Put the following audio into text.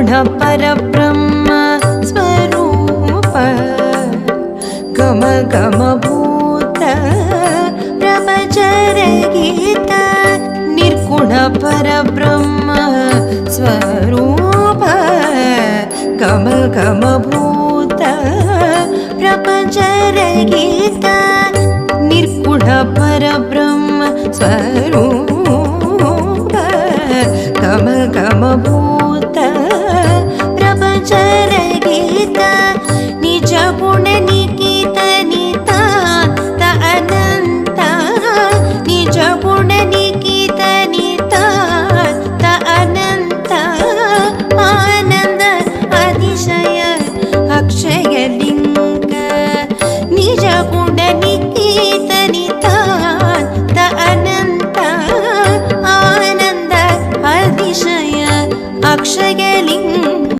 निर्गुण परब्रह्म स्वरूप गम गम भूत प्रपंचरहित निर्गुण परब्रह्म स्वरूप गम गम भूत प्रपंचरहित निर्गुण परब्रह्म स्वरूप गम गम भूत प्रपंचरहित निज गुण निकित नितांत अनंत निज गुण निकित नितांत अनंत आनंद अतिशय अक्षय लिंग निज गुण निकित नितांत अनंत आनंद अतिशय अक्षय लिंग।